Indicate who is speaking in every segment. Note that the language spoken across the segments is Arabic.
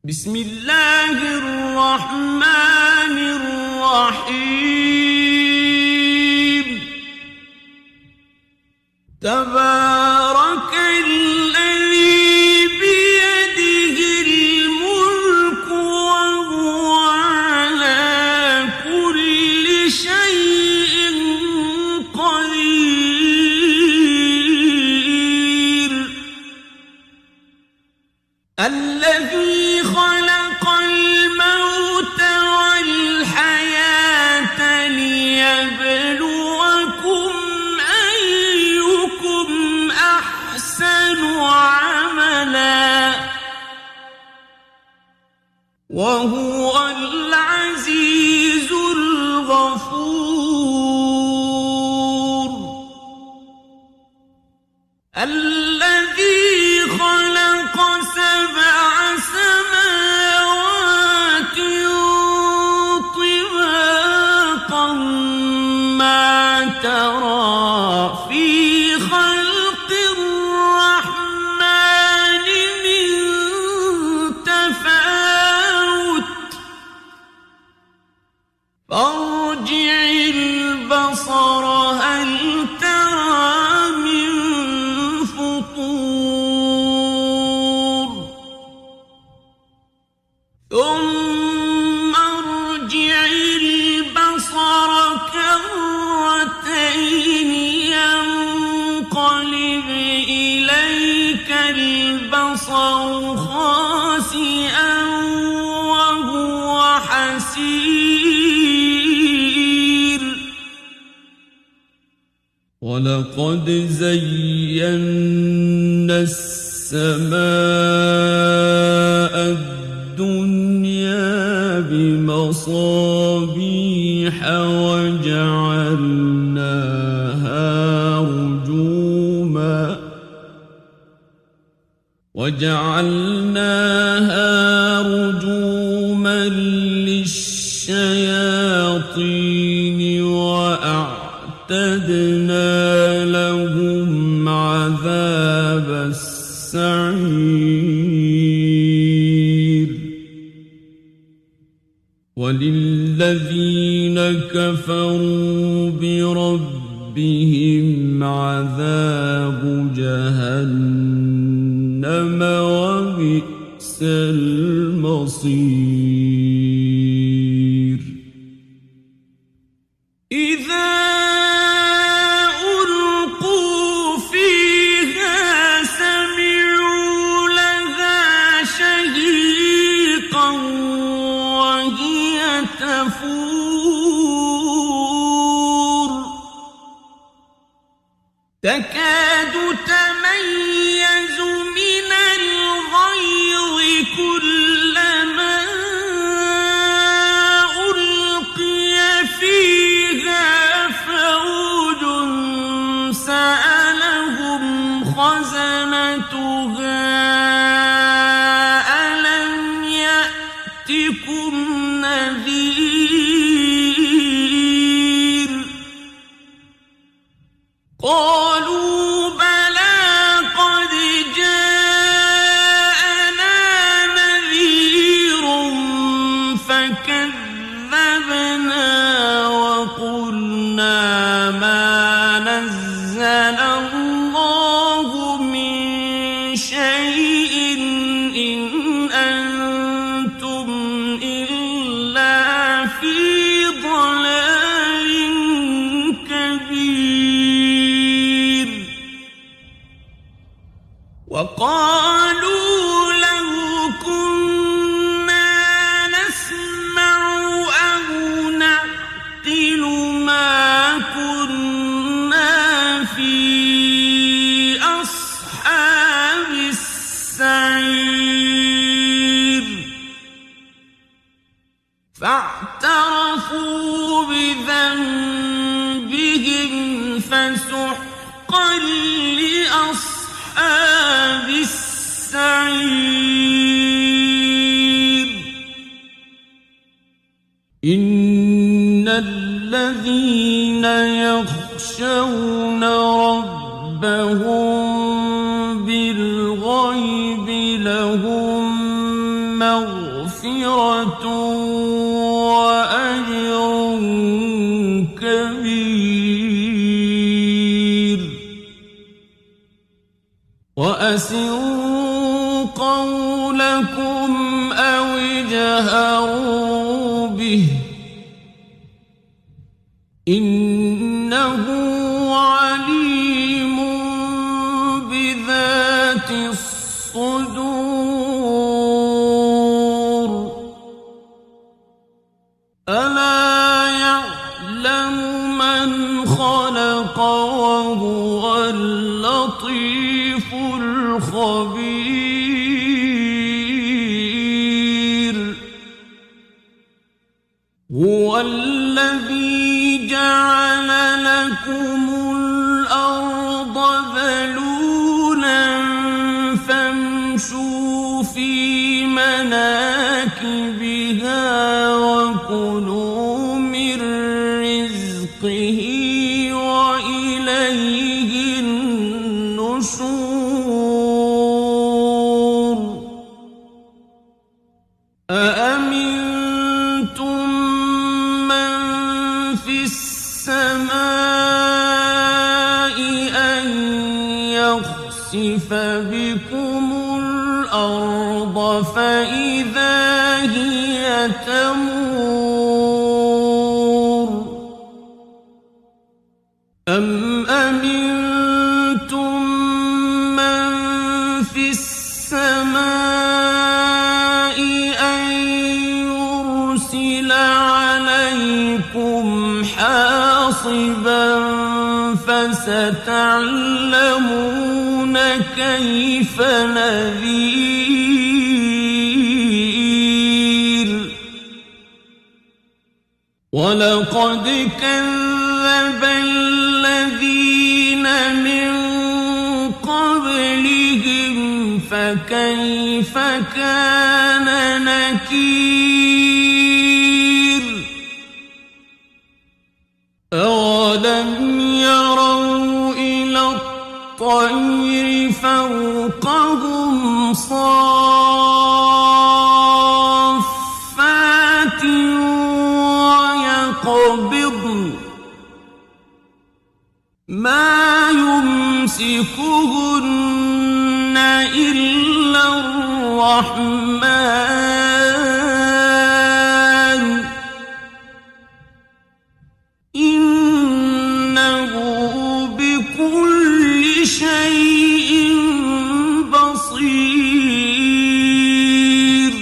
Speaker 1: بسم الله الرحمن الرحيم تبارك الذي بيده الملك وهو على كل شيء قدير الذي خلق الموت والحياة ليبلوكم أيكم أحسن عملا وهو العزيز الغفور الذي خلق سبع سماوات طباقا ما ترى في خلق الرحمن من تفاوت فارجع البصر هل ترى من فطور ثم ارجع البصر كرتين ينقلب إليك البصر خاسئا وهو حسير ولقد زينا السماء الدنيا بمصابيح وجعلناها رجوما للشياطين وأعتدنا لهم عذاب السعير وللذين كفروا بربهم عذاب جهنم وبئس المصير إذا ألقوا فيها سمعوا لها شهيقا وهي تفور تكاد تميز من الغيظ كلما ألقي فيها فوج سألهم خزنتها ألم يأتكم نذير قالوا بلى قد جاءنا نذير فكذبنا وقلنا ما نزل الله من شيء إن أنتم إلا في ضلال كبير وقالوا لو كنا نسمع أو نعقل ما كنا في أصحاب السعير فاعترفوا بذنبهم فسحقا لأصحاب السعير إن الذين يخشون ربهم بالغيب لهم مغفرة وأسروا قولكم أو اجهروا به إنه عليم بذات الصدور ألا يعلم من خلق وهو اللطيف الخبير هو الذي جعل لكم الأرض ذلولا فامشوا في مناكبها وكلوا من رزقه وإليه النشور أأمنتم من في السماء أن يخسف بكم الأرض فإذا هي تمور أم أمنتم من في السماء أن يرسل عليكم حاصبا فستعلمون كيف نذير ولقد كذب الذين من قبلهم فكيف كان نكير أولم يروا إلى الطير فوقهم صافات ويقبضن ما يمسكهن إلا الرحمن إنه بكل شيء بصير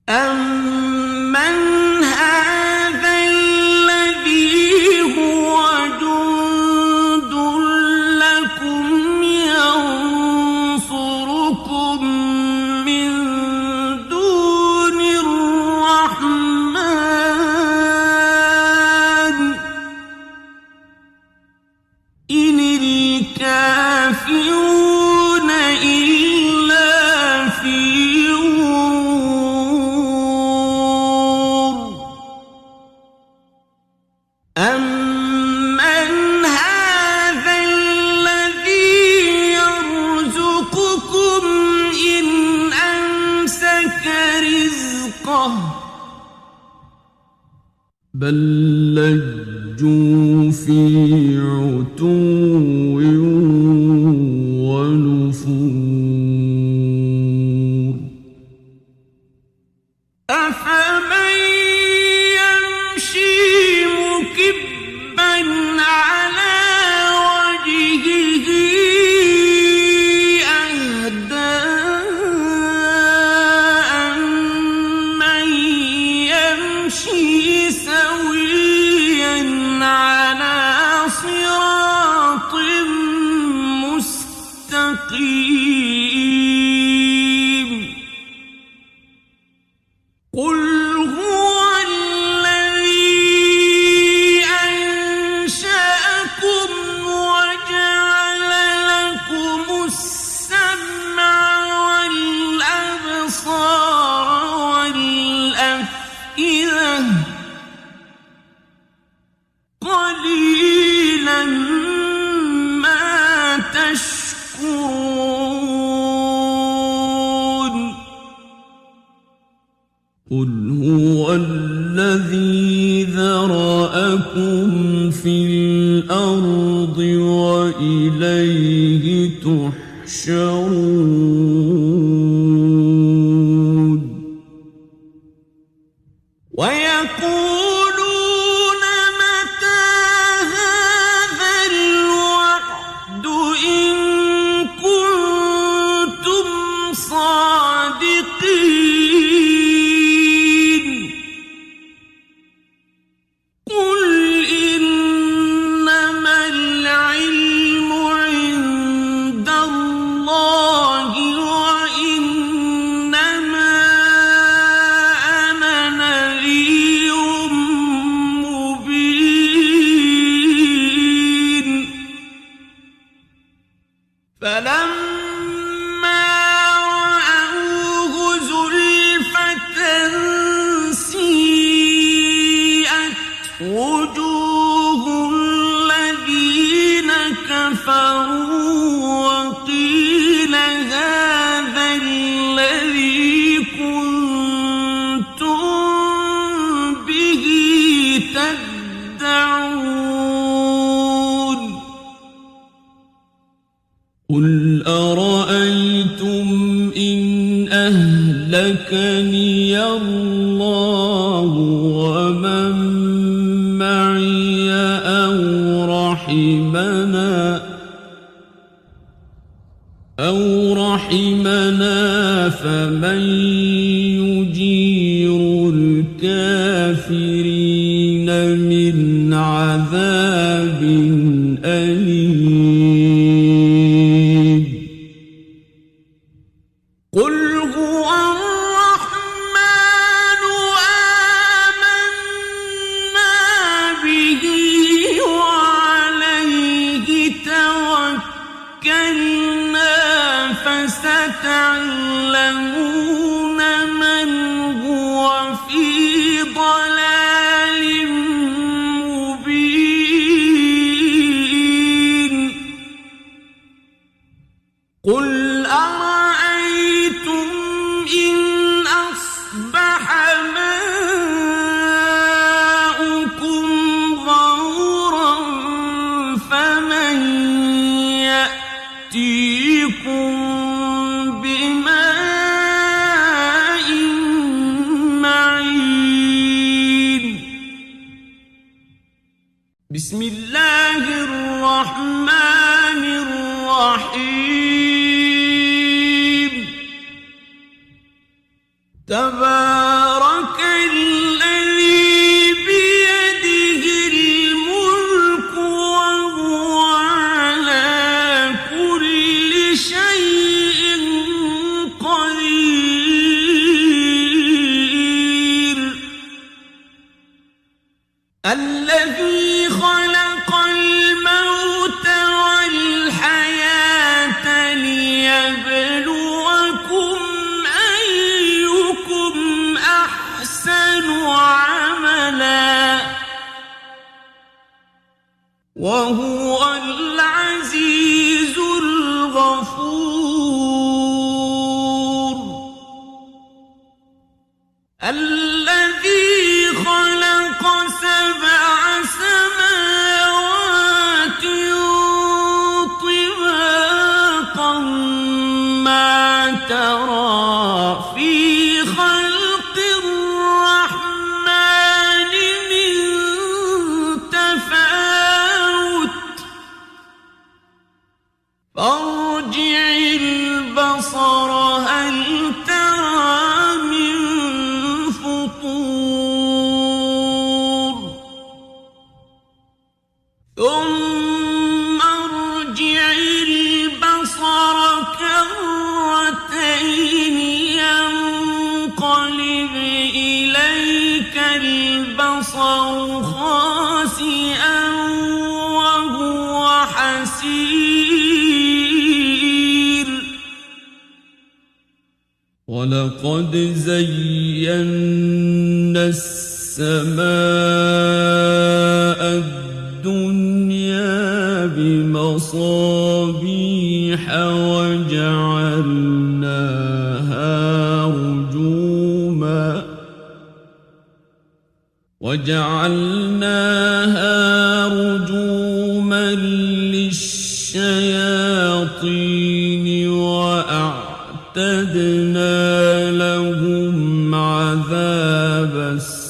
Speaker 1: أمن هذا الذي هو جند لكم ينصركم من دون الرحمن إن الكافرون إلا في غرور أمن هذا الذي يرزقكم إن أمسك رزقه بل لجوا في عتو ونفور أفمن يمشي مكبا على وجهه أهدى أمن يمشي سويا على صراط الأرض وإليه تحشرون ويقولون متى هذا الوعد إن كنتم صادقين قل إنما العلم عند الله وإنما أنا نذير مبين فلما رأوه زلفة سيئت وجوه الذين كفروا وقيل هذا الذي كنتم به تدعون قل أرأيتم إن أهلكني الله ومن معي أو رحمنا فمن يجير الكافرين من عذاب أليم قل هو الرحمن آمنا به وعليه توكلنا فستعلمون من هو في ضلال مبين قل أرأيتم إن أصبح ماؤكم غورا فمن يأتيكم بماء معين بسم الله الرحمن الرحيم تبارك الذي بيده الملك وهو على كل شيء قدير الذي خلق الموت والحياة ليبلوكم أيكم أحسن عملا وهو العزيز الغفور الذي خلق سبع سماوات طباقا ما ترى في خلق الرحمن من تفاوت فارجع البصر هل ترى من فطور ثم ارجع البصر كرتين ينقلب إليك البصر خاسئا وهو حسير ولقد زينا السماء الدنيا بمصابيح وجعلناها رجوما للشياطين وأعتدنا لهم عذاب السعير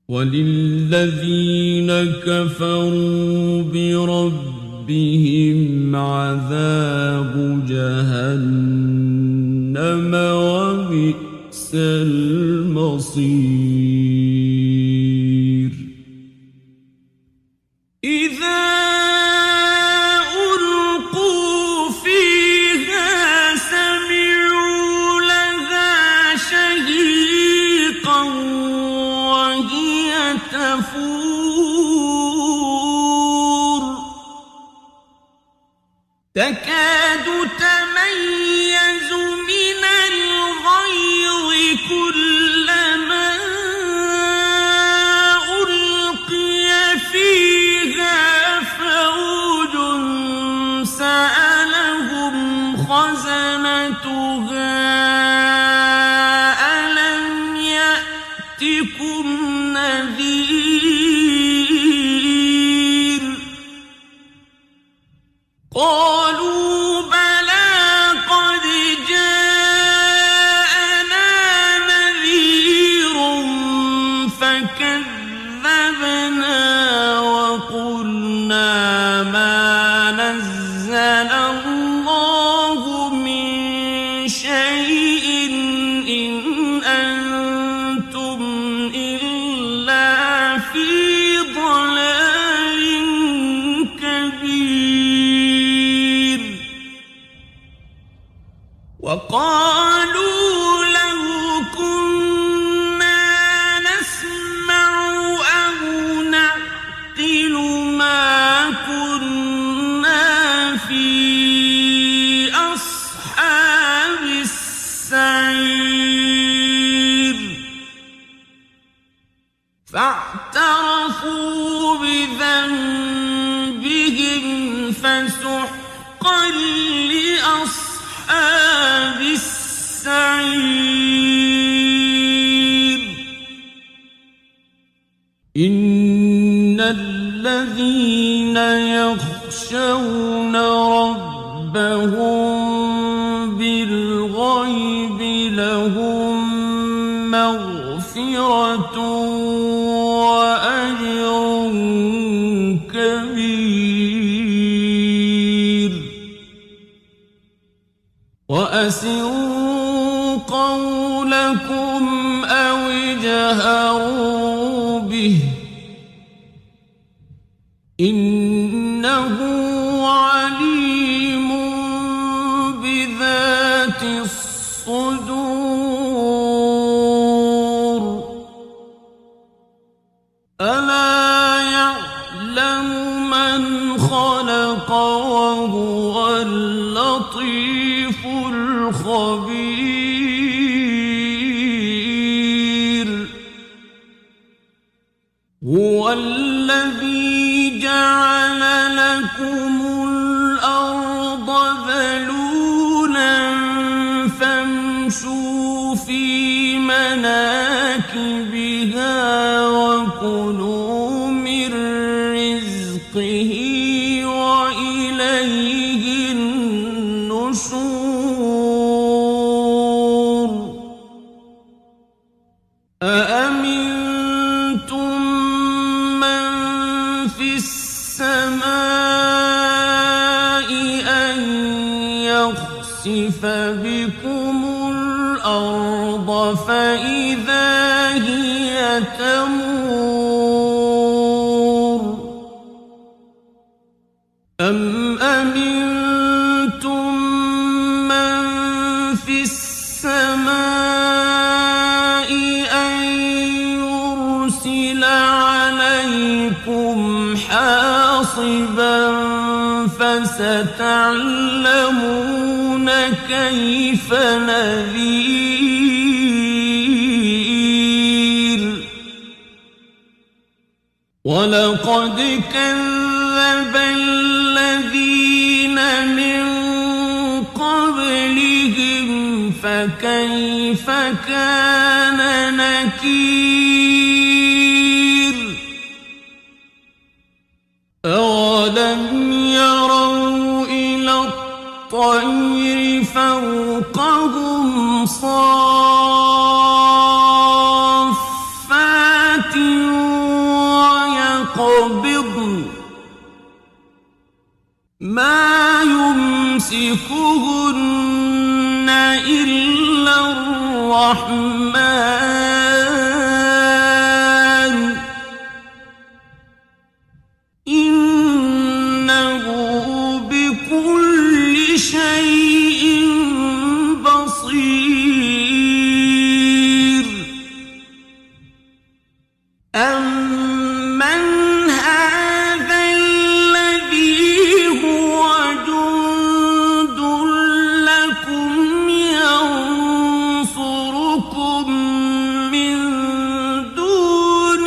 Speaker 1: وللذين كفروا بربهم عذاب جهنم وبئس المصير إذا ألقوا فيها سمعوا لها شهيقا وهي تفور تكاد تميز من الغيظ كلما ألقي فيها فوج سألهم خزنتها ألم يأتكم نذير قالوا بلى قد جاءنا نذير فكذبنا وقلنا ما نزل الله من شيء إن أنتم إلا في ضلال كبير وقالوا لو كنا نسمع أو نعقل ما كنا في أصحاب السعير فاعترفوا بذنبهم فسحقا لأصحاب السعير إن الذين يخشون ربهم بالغيب لهم مغفرة وأجر كبير وأسروا قولكم أو اجهروا به إنه عليم بذات الصدور ألا يعلم من خلق وهو اللطيف الخبير هو الذي جعل لكم الأرض ذلولا فامشوا في مناكبها وكلوا من رزقه وإليه النشور أأمنتم من في السماء أن يخسف بكم الأرض فإذا هي تمور أم أمنتم من في السماء أن يرسل عليكم حاصبا فستعلمون كيف نذير ولقد كذب الذين من قبلهم فكيف كان نكير ويقبضن ما يمسكهن إلا الرحمن إنه بكل شيء بصير أمن هذا الذي هو جند لكم ينصركم من دون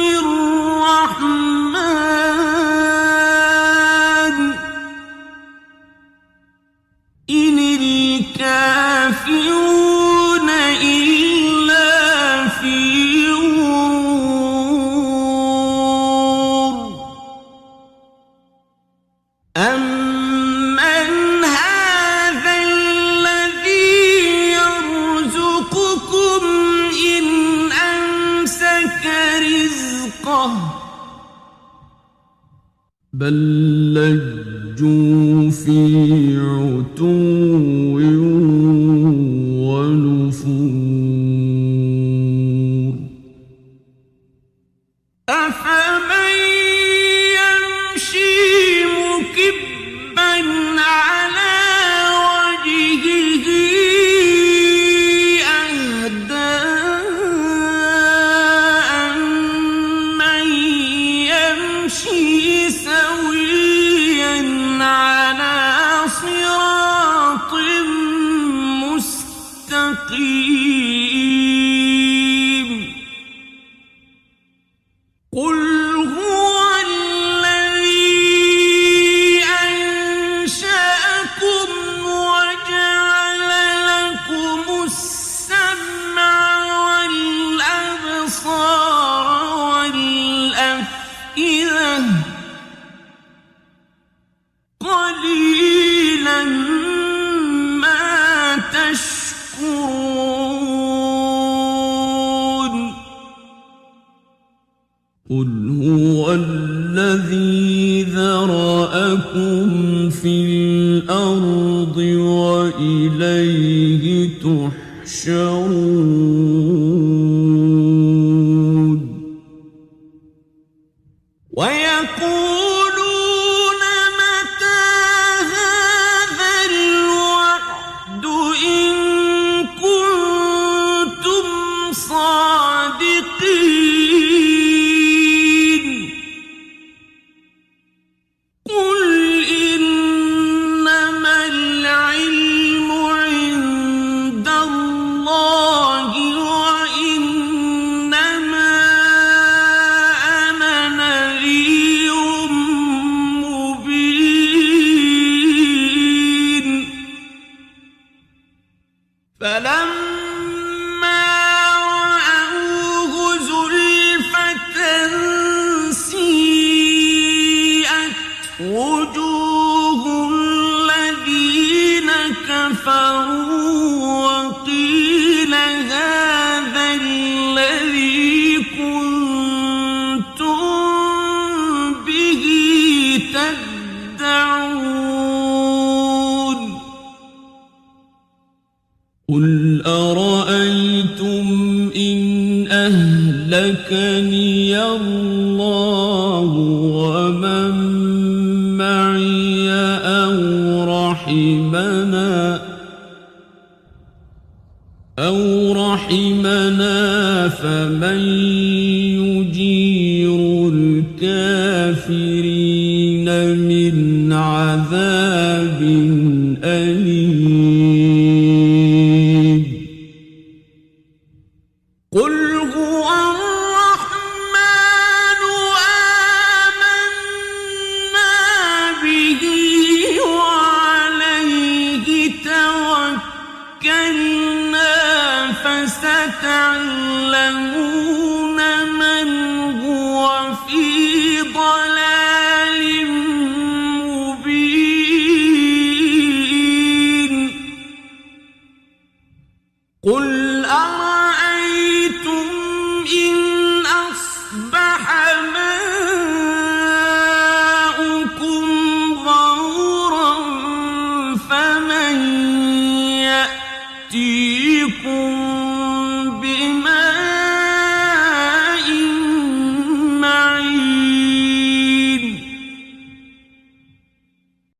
Speaker 1: الرحمن إن الكافرون إلا في غرور أمن هذا الذي يرزقكم إن أمسك رزقه بل لجوا في عتو ونفور أفمن يمشي مكبا على وجهه أهدى أمن يمشي سويا على صراط مستقيم قل هو الذي أنشأكم وجعل لكم السمع والأبصار والأفئدة قليلا ما تشكرون قل هو الذي ذرأكم في الأرض وإليه تحشرون ويقولون متى هذا الوعد إن كنتم صادقين قل إنما العلم عند الله وإنما أنا نذير مبين فلما رأوه زلفة سيئت وجوه الذين كفروا وقيل هذا الذي كنتم به تدعون قل أرأيتم إن أهلكني الله ومن معي أو رحمنا فمن يجير الكافرين من عذاب أليم قل هو الرحمن آمنا به وعليه توكلنا فستعلمون من هو في ضلال مبين قل أرأيتم إن أصبح يأتيكم